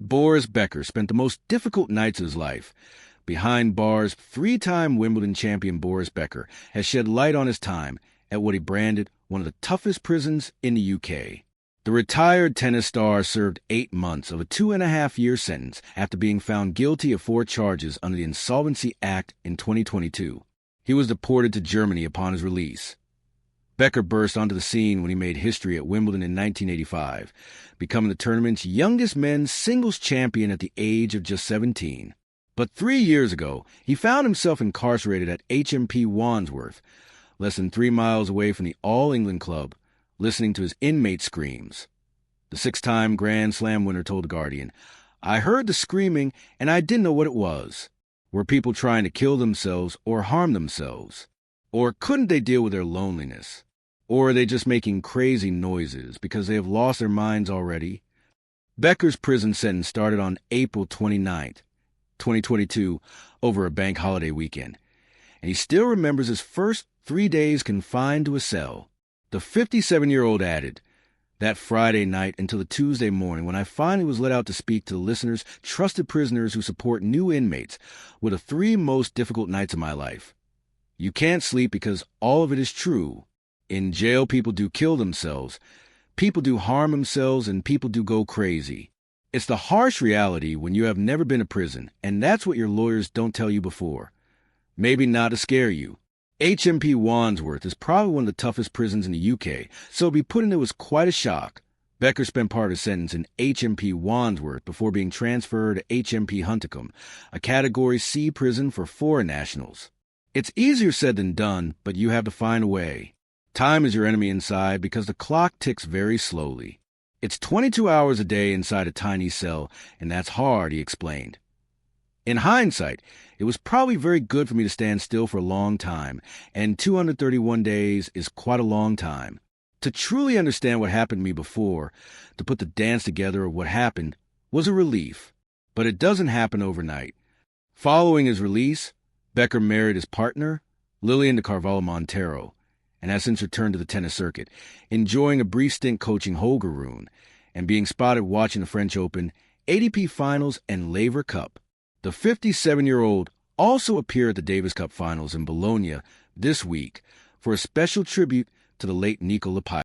Boris Becker spent the most difficult nights of his life. Behind bars, three-time Wimbledon champion Boris Becker has shed light on his time at what he branded one of the toughest prisons in the UK. The retired tennis star served 8 months of a 2.5-year sentence after being found guilty of 4 charges under the Insolvency Act in 2022. He was deported to Germany upon his release. Becker burst onto the scene when he made history at Wimbledon in 1985, becoming the tournament's youngest men's singles champion at the age of just 17. But 3 years ago, he found himself incarcerated at HMP Wandsworth, less than 3 miles away from the All England club, listening to his inmate screams. The 6-time Grand Slam winner told The Guardian, "I heard the screaming and I didn't know what it was. Were people trying to kill themselves or harm themselves? Or couldn't they deal with their loneliness? Or are they just making crazy noises because they have lost their minds already?" Becker's prison sentence started on April 29th, 2022, over a bank holiday weekend, and he still remembers his first 3 days confined to a cell. The 57-year-old added, "That Friday night until the Tuesday morning when I finally was let out to speak to the listeners, trusted prisoners who support new inmates, were the 3 most difficult nights of my life. You can't sleep because all of it is true. In jail, people do kill themselves, people do harm themselves, and people do go crazy. It's the harsh reality when you have never been to prison, and that's what your lawyers don't tell you before. Maybe not to scare you. HMP Wandsworth is probably one of the toughest prisons in the UK, so to be put into it was quite a shock." Becker spent part of his sentence in HMP Wandsworth before being transferred to HMP Huntingdon, a Category C prison for foreign nationals. It's easier said than done, but you have to find a way. Time is your enemy inside because the clock ticks very slowly. It's 22 hours a day inside a tiny cell, and that's hard, he explained. In hindsight, it was probably very good for me to stand still for a long time, and 231 days is quite a long time. To truly understand what happened to me before, to put the dance together of what happened, was a relief. But it doesn't happen overnight. Following his release, Becker married his partner, Lilian de Carvalho Montero, and has since returned to the tennis circuit, enjoying a brief stint coaching Holger Rune and being spotted watching the French Open, ATP Finals, and Laver Cup. The 57-year-old also appeared at the Davis Cup Finals in Bologna this week for a special tribute to the late Nico Lapidus.